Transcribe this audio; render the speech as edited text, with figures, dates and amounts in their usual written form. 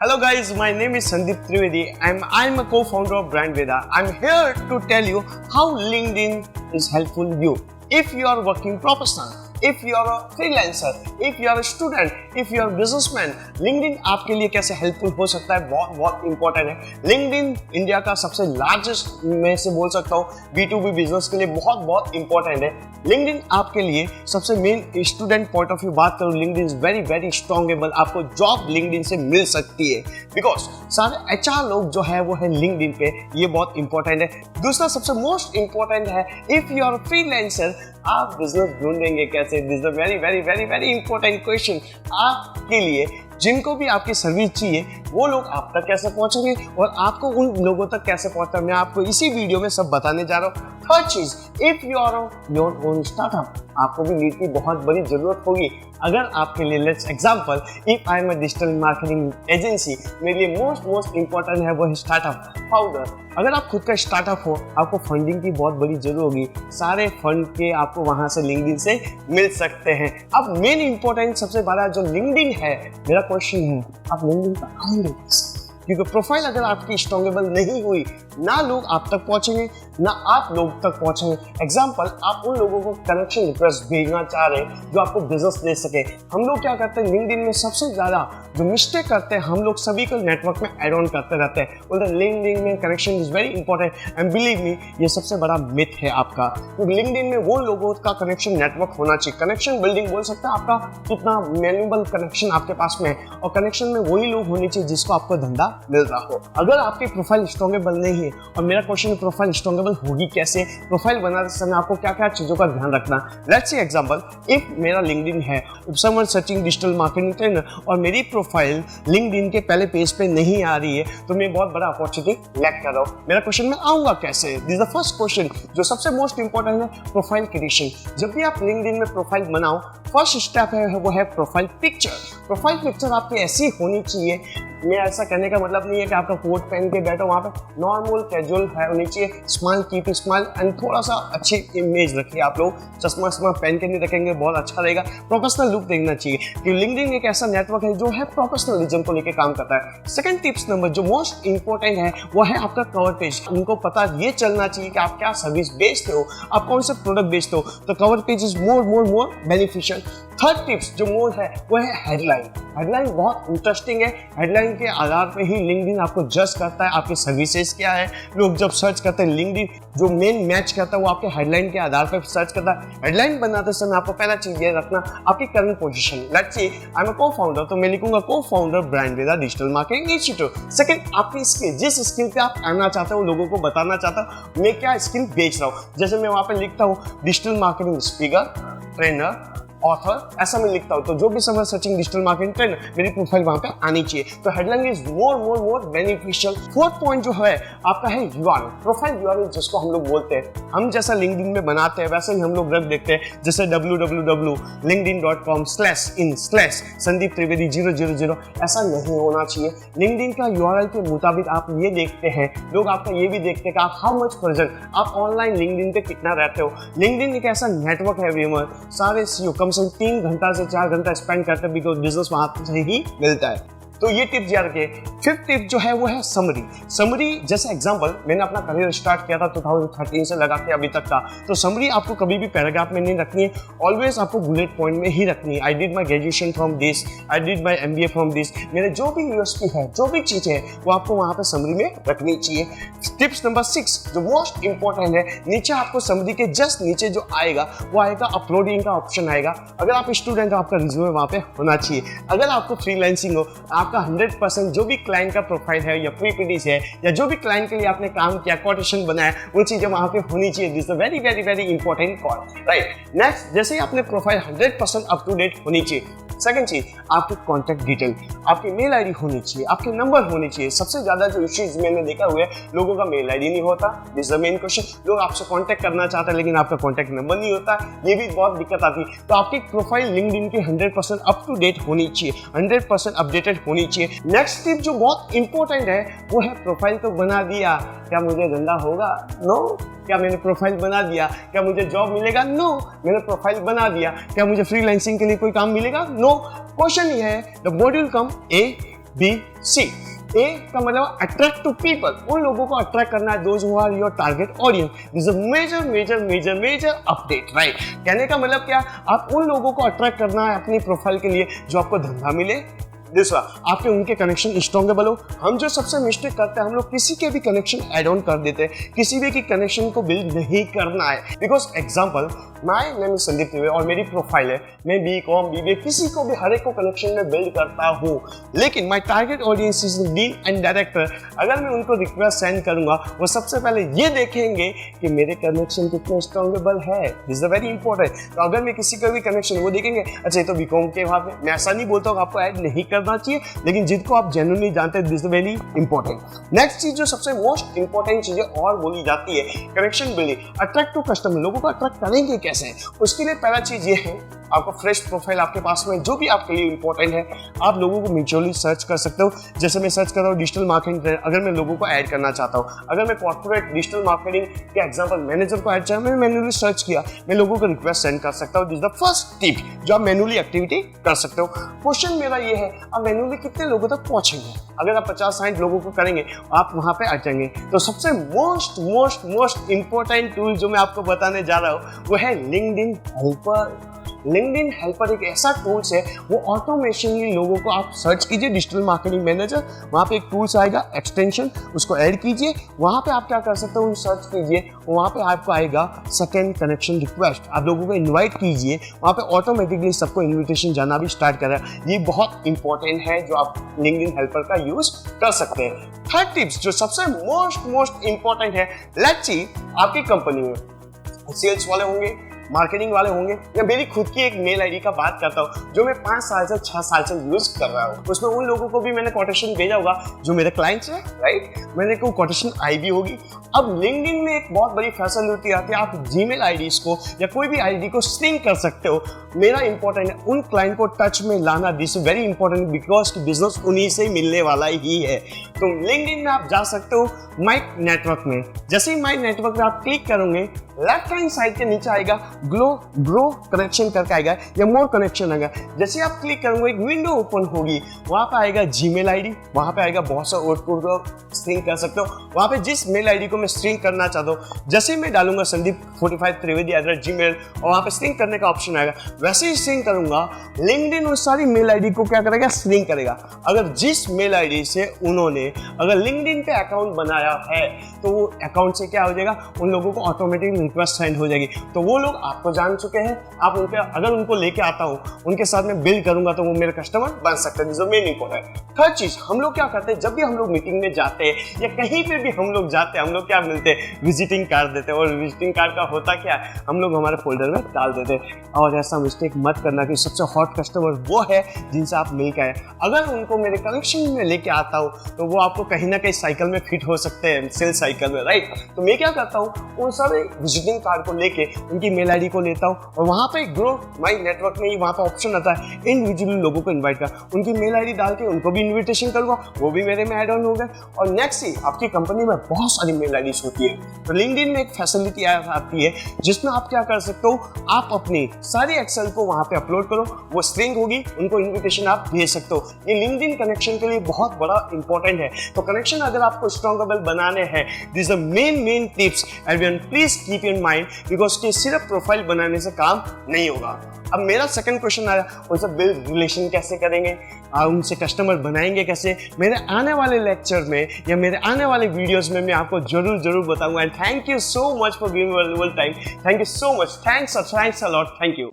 Hello guys, my name is Sandeep Trivedi. I'm a co-founder of Brandveda. I'm here to tell you how LinkedIn is helpful you. If you are working professional, if you are a freelancer, if you are a student, if you are a businessman, LinkedIn आपके लिए कैसे helpful हो सकता है बहुत important है। LinkedIn India का सबसे लार्जेस्ट में से बोल सकता हूँ B2B बिजनेस के लिए बहुत इंपॉर्टेंट है। LinkedIn आपके लिए सबसे main student point of view बात करूँ, LinkedIn इज वेरी स्ट्रॉन्गेबल। आपको जॉब LinkedIn से मिल सकती है बिकॉज सारे HR लोग जो है वो है LinkedIn पे, ये बहुत इंपॉर्टेंट है। दूसरा सबसे मोस्ट इंपॉर्टेंट है, इफ यू आर फ्रीलांसर, आप बिजनेस ढूंढेंगे कैसे? This is a very important question आपके लिए। जिनको भी आपकी सर्विस चाहिए वो लोग आप तक कैसे पहुंचेंगे और आपको उन लोगों तक कैसे पहुंचना, मैं आपको इसी वीडियो में सब बताने जा रहा हूँ। थर्ड चीज, if you are your own startup, आपको भी लीड की बहुत बड़ी जरूरत होगी। अगर आपके लिए, let's example, if I am a digital marketing agency, मेरे लिए मोस्ट इंपॉर्टेंट है वो है स्टार्टअप फाउंडर। अगर आप खुद का स्टार्टअप हो, आपको फंडिंग की बहुत बड़ी जरूरत होगी। सारे फंड के आपको वहां से लिंक्डइन से मिल सकते हैं। अब मेन इंपॉर्टेंट सबसे बड़ा जो लिंक्डइन है, मेरा क्वेश्चन है, आप लिंक्डइन पर आएंगे कैसे? क्योंकि प्रोफाइल अगर आपकी स्ट्रॉन्गेबल नहीं हुई, ना लोग आप तक पहुंचेंगे ना आप लोग तक पहुंचेंगे। एग्जाम्पल, आप उन लोगों को कनेक्शन रिक्वेस्ट भेजना चाह रहे हैं जो आपको बिजनेस दे सके। हम लोग क्या करते हैं लिंक्डइन में, सबसे ज्यादा जो मिस्टेक करते हैं हम लोग सभी को नेटवर्क में एड ऑन करते रहते हैं। बोलते हैं लिंक्डइन में connection is very important and believe me, ये सबसे बड़ा मिथ है आपका। क्योंकि लिंक्डइन में वो लोगों का कनेक्शन नेटवर्क होना चाहिए। कनेक्शन बिल्डिंग बोल सकते हैं आपका कितना मैन्युअल कनेक्शन आपके पास में है, और कनेक्शन में वही लोग होने चाहिए जिसको आपको धंधा मिल रहा हो। अगर आपकी प्रोफाइल स्ट्रॉन्गेबल नहीं है, और मेरा क्वेश्चन है प्रोफाइल स्ट्रॉन्गेबल होगी कैसे? प्रोफाइल बनाते समय आपको क्या क्या चीजों का ध्यान रखना। लेट्स से एग्जांपल, इफ मेरा लिंक्डइन है, if someone searching digital marketing trainer, और मेरी प्रोफाइल लिंक्डइन के पहले पेज पे नहीं आ रही है, तो मैं बहुत बड़ा अपॉर्चुनिटी लैक कर रहा हूँ। मेरा क्वेश्चन में आऊंगा कैसे? दिस द फर्स्ट क्वेश्चन जो सबसे मोस्ट इंपॉर्टेंट है, प्रोफाइल क्रिएशन। जब भी आप लिंक्डइन में प्रोफाइल बनाओ, फर्स्ट स्टेप है वो है प्रोफाइल पिक्चर। प्रोफाइल पिक्चर आपकी ऐसी होनी चाहिए, मैं ऐसा कहने का मतलब नहीं है कि आपका कोट पहन के बैठो, वहाँ पे नॉर्मल कैजुअल है होनी चाहिए। स्माइल, कीप स्माइल एंड थोड़ा सा अच्छी इमेज रखिए। आप लोग चश्मा पहन के नहीं रखेंगे, बहुत अच्छा रहेगा। प्रोफेशनल लुक देखना चाहिए कि लिंक्डइन एक ऐसा नेटवर्क है जो है प्रोफेशनलिज्म को लेकर काम करता है। सेकंड टिप्स नंबर जो मोस्ट इंपॉर्टेंट है वो है आपका कवर पेज। उनको पता ये चलना चाहिए कि आप क्या सर्विस बेचते हो, आप कौन से प्रोडक्ट बेचते हो, तो cover page is more beneficial. Third tips जो मोर है वो है हेडलाइन। हेडलाइन बहुत इंटरेस्टिंग है। हेडलाइन के आधार पे ही लिंक्डइन आपको जज करता है आपकी सर्विसेज क्या है। लोग जब सर्च करते हैं, लिंक्डइन जो मेन मैच करता है वो आपके हेडलाइन के आधार पर सर्च करता है। हेडलाइन बनाते समय आपको पहला चीज ये रखना, आपकी current position. Let's say I am a cofounder, तो मैं लिखूंगा cofounder Brandveda digital marketing institute. Second, आपकी स्किल, जिस स्किल पे आप आना चाहते हो, लोगों को बताना चाहता हूँ मैं क्या स्किल बेच रहा हूँ। जैसे मैं वहां पे लिखता हूँ digital marketing speaker, trainer, author, ऐसा मैं लिखता हूँ। तो जो भी समझ सर्चिंग डिजिटल मार्केटिंग ट्रेनर, मेरी प्रोफाइल वहां पे आनी चाहिए। तो headline is more beneficial. Fourth point जो है आपका है यूआरएल, प्रोफाइल यूआरएल, जिसको हम लोग बोलते हैं, हम जैसा लिंक्डइन में बनाते हैं वैसे ही हम लोग रख देते हैं। जैसे www.linkedin.com/sandeeptrivedi000, ऐसा नहीं होना चाहिए। लिंक्डइन का यूआरएल के मुताबिक आप ये देखते हैं, लोग आपका ये भी देखते हैं कि आप हाउ मच प्रेजेंट, आप ऑनलाइन लिंक्डइन पे कितना रहते हो। लिंक्डइन एक ऐसा नेटवर्क है व्यूअर, सारे सीईओ कम से 3 घंटा से 4 घंटा स्पेंड करते हैं बिकॉज बिजनेस वहां से ही मिलता है। तो ये टिप याद रखिए। फिफ्थ टिप जो है वो है समरी। समरी, जैसे एग्जांपल, मैंने अपना करियर स्टार्ट किया था 2013 से लगा के अभी तक का, तो समरी आपको कभी भी पैराग्राफ में नहीं रखनी है, ऑलवेज आपको बुलेट पॉइंट में ही रखनी है। I did my graduation from this, I did my MBA from this, मेरे जो भी यूएसपी है, जो भी चीज़ है वो आपको वहाँ पे समरी में रखनी चाहिए। टिप्स नंबर 6 जो मोस्ट इंपॉर्टेंट है, नीचे आपको समरी के जस्ट नीचे जो आएगा वो आएगा अपलोडिंग का ऑप्शन आएगा। अगर आप स्टूडेंट हो, आपका रिज्यूमे वहाँ पे होना चाहिए। अगर आपको फ्रीलांसिंग हो, आपका 100% जो भी क्लाइंट का प्रोफाइल है या पीपीटीज है या जो भी क्लाइंट के लिए आपने काम किया, कोटेशन बनाया, वो चीजें वहां पे होनी चाहिए। This is very important call, right. Next, जैसे ही आपने प्रोफाइल 100% अप टू डेट होनी चाहिए। सेकंड चीज, आपकी कॉन्टैक्ट डिटेल, आपकी मेल आईडी होनी चाहिए, आपके नंबर होने चाहिए। सबसे ज्यादा जो इश्यूज मैंने देखा हुआ है, लोगों का मेल आईडी नहीं होता। This the main question. लोग आपसे कॉन्टैक्ट करना चाहते हैं लेकिन आपका कॉन्टैक्ट नंबर नहीं होता, ये भी बहुत दिक्कत आती है। तो आपकी प्रोफाइल लिंक्डइन की 100% अप टू डेट होनी चाहिए, 100% अपडेटेड होनी चाहिए। नेक्स्ट टिप जो बहुत इंपॉर्टेंट है वो है प्रोफाइल तो बना दिया, क्या मुझे धंधा होगा? नो। क्या मैंने प्रोफाइल बना दिया, क्या मुझे जॉब मिलेगा? नो। मैंने प्रोफाइल बना दिया, क्या मुझे फ्रीलांसिंग के लिए कोई काम मिलेगा? नो। क्वेश्चन ये है, the module come, A B C. A का मतलब अट्रैक्ट टू पीपल, उन लोगों को अट्रैक्ट करना है, those who are your target audience. This is major major major major update, right. कहने का मतलब क्या, आप उन लोगों को अट्रैक्ट करना है अपनी प्रोफाइल के लिए जो आपको धंधा मिले। दूसरा, आपके उनके कनेक्शन स्ट्रॉन्गेबल हो। हम जो सबसे मिस्टेक करते हैं, हम लोग किसी के भी कनेक्शन ऐड ऑन कर देते हैं, किसी भी की कनेक्शन को बिल्ड नहीं करना है। Because example, my name is Sandeep Tiwari और मेरी प्रोफाइल है, मैं बीकॉम बीबीए किसी को भी हर एक को कनेक्शन में बिल्ड करता हूँ, लेकिन my target audience is dean and director. अगर मैं उनको रिक्वेस्ट सेंड करूंगा, वो सबसे पहले ये देखेंगे कि मेरे कनेक्शन कितने स्ट्रॉन्गेबल है। This is very important. तो अगर मैं किसी का भी कनेक्शन, वो देखेंगे अच्छा ये तो बीकॉम के वहाँ पे, मैं ऐसा नहीं बोलता हूँ आपको ऐड नहीं करना चाहिए, लेकिन जिनको आप जेन्युइनली जानते हैं, this is very important. Next चीज जो सबसे मोस्ट इंपॉर्टेंट चीजें और बोली जाती है, connection building, attract to customer. लोगों को अट्रैक्ट करेंगे कैसे? उसके लिए पहला चीज ये है, आपको फ्रेश प्रोफाइल आपके पास में जो भी आपके लिए इंपॉर्टेंट है, आप लोगों को म्यूचुअली सर्च कर सकते हो। जैसे मैं सर्च कर रहा हूँ डिजिटल मार्केटिंग, अगर मैं लोगों को ऐड करना चाहता हूँ, अगर मैं कॉर्पोरेट डिजिटल मार्केटिंग के एग्जांपल मैनेजर को ऐड चाहिए, मैं मैन्युअली सर्च किया, मैं लोगों को रिक्वेस्ट सेंड कर सकता हूँ। This is the first tip जो आप मैन्युअली एक्टिविटी कर सकते हो। क्वेश्चन मेरा ये है, आप मैन्युअली कितने लोगों तक पहुंचेंगे? अगर आप 50-60 लोगों को करेंगे, आप वहां पे आ जाएंगे। तो सबसे most most most important tool जो मैं आपको बताने जा रहा हूँ वो है लिंक्डइन हेल्पर। लिंक्डइन हेल्पर एक ऐसा टूल्स है, वो ऑटोमेशनली लोगों को, आप सर्च कीजिए डिजिटल मार्केटिंग मैनेजर, वहाँ पे एक टूल्स आएगा एक्सटेंशन, उसको ऐड कीजिए। वहाँ पे आप क्या कर सकते हो, सर्च कीजिए, वहाँ पे आपको आएगा सेकंड कनेक्शन रिक्वेस्ट, आप लोगों को इनवाइट कीजिए, वहाँ पे ऑटोमेटिकली सबको इन्विटेशन जाना भी स्टार्ट कर रहा है। ये बहुत इंपॉर्टेंट है जो आप लिंक्डइन हेल्पर का यूज कर सकते हैं। थर्ड टिप्स जो सबसे मोस्ट इंपॉर्टेंट है, लेट्स सी आपकी कंपनी में सेल्स वाले होंगे, मार्केटिंग वाले होंगे, या मेरी खुद की एक मेल आईडी का बात करता हूँ जो मैं 5 साल से 6 साल से यूज कर रहा हूँ। उसमें उन लोगों को भी मैंने कोटेशन भेजा होगा जो मेरे क्लाइंट्स हैं, राइट। मैंने को कोटेशन आई भी होगी। अब लिंक्डइन में एक बहुत बड़ी फैसिलिटी आती है, आप जीमेल आईडीज को या कोई भी आईडी को स्ट्रिंग कर सकते हो। मेरा इंपॉर्टेंट है उन क्लाइंट को टच में लाना, this is very important because business उन्हीं से मिलने वाला ही है। तो लिंक्डइन में आप जा सकते हो माई नेटवर्क में। जैसे ही माई नेटवर्क में आप क्लिक करोगे, लेफ्ट हैंड साइड के नीचे आएगा ग्रो कनेक्शन करके आएगा या मोर कनेक्शन आएगा। जैसे आप क्लिक करोगे, एक विंडो ओपन होगी, वहां पे आएगा जीमेल आईडी, वहां पे आएगा बहुत सा आउटपुट को स्ट्रिंग कर सकते हो। वहां पे जिस मेल आईडी को मैं स्ट्रिंग करना चाहता हूँ, जैसे मैं डालूंगा sandeep45trivedi@gmail और वहां पे स्ट्रिंग करने का ऑप्शन आएगा, वैसे ही स्ट्रिंग करूंगा, लिंक्डइन उस सारी मेल आईडी को क्या करेगा, स्ट्रिंग करेगा। अगर जिस मेल आईडी से उन्होंने अगर लिंक्डइन पे अकाउंट बनाया है, तो वो अकाउंट से क्या हो जाएगा, उन लोगों को ऑटोमेटिक रिक्वेस्ट सेंड हो जाएगी। तो वो लोग आपको जान चुके हैं, आप उनके, अगर उनको लेके आता हूँ, उनके साथ में बिल्ड करूंगा, तो वो मेरे कस्टमर बन सकते हैं। This is main important. Third चीज, हम लोग क्या करते हैं, जब भी हम लोग मीटिंग में जाते हैं या कहीं पे भी हम लोग जाते हैं, हम लोग क्या मिलते हैं, विजिटिंग कार्ड देते हैं। और विजिटिंग कार्ड का होता क्या है, हम लोग हमारे फोल्डर में डाल देते हैं। और ऐसा मिस्टेक मत करना कि सबसे हॉट कस्टमर वो है जिनसे आप मिल के आए। अगर उनको मेरे कनेक्शन में लेके आता हूँ, तो वो आपको कहीं ना कहीं साइकिल में फिट हो सकते हैं, सेल्स साइकिल में, राइट। तो मैं क्या करता हूँ, उन सारे विजिटिंग कार्ड को लेके उनकी मेल आईडी को लेता हूँ और वहाँ पे ग्रो माई नेटवर्क में ही वहाँ पे ऑप्शन आता है इंडिविजुअली लोगों को इन्वाइट कर, उनकी मेल आईडी डाल के उनको भी इन्विटेशन करूँगा, वो भी मेरे में ऐड ऑन हो गए। और नेक्स्ट ही आपकी कंपनी में बहुत सारी मेल आईडीज होती है, तो लिंक्डइन में एक फैसिलिटी आती है जिसमें आप क्या कर सकते हो, आप अपनी सारी एक्सेल को वहाँ पे अपलोड करो, वो स्ट्रिंग होगी, उनको इन्विटेशन आप भेज सकते हो। ये लिंक्डइन कनेक्शन के लिए बहुत बड़ा इंपॉर्टेंट है। तो कनेक्शन अगर आपको स्ट्रॉन्गेबल बनाने हैं, this is the main tips, everyone please keep in mind, because कि सिर्फ प्रोफाइल बनाने से काम नहीं होगा। अब मेरा सेकंड क्वेश्चन आया, उनसे बिल्ड रिलेशन कैसे करेंगे, उनसे कस्टमर बनाएंगे कैसे। मेरे आने वाले लेक्चर में या मेरे आने वाले वीडियोस में मैं आपको जरूर बताऊंगा। And thank you so much for giving valuable time. Thank you so much, thanks a lot, thank you.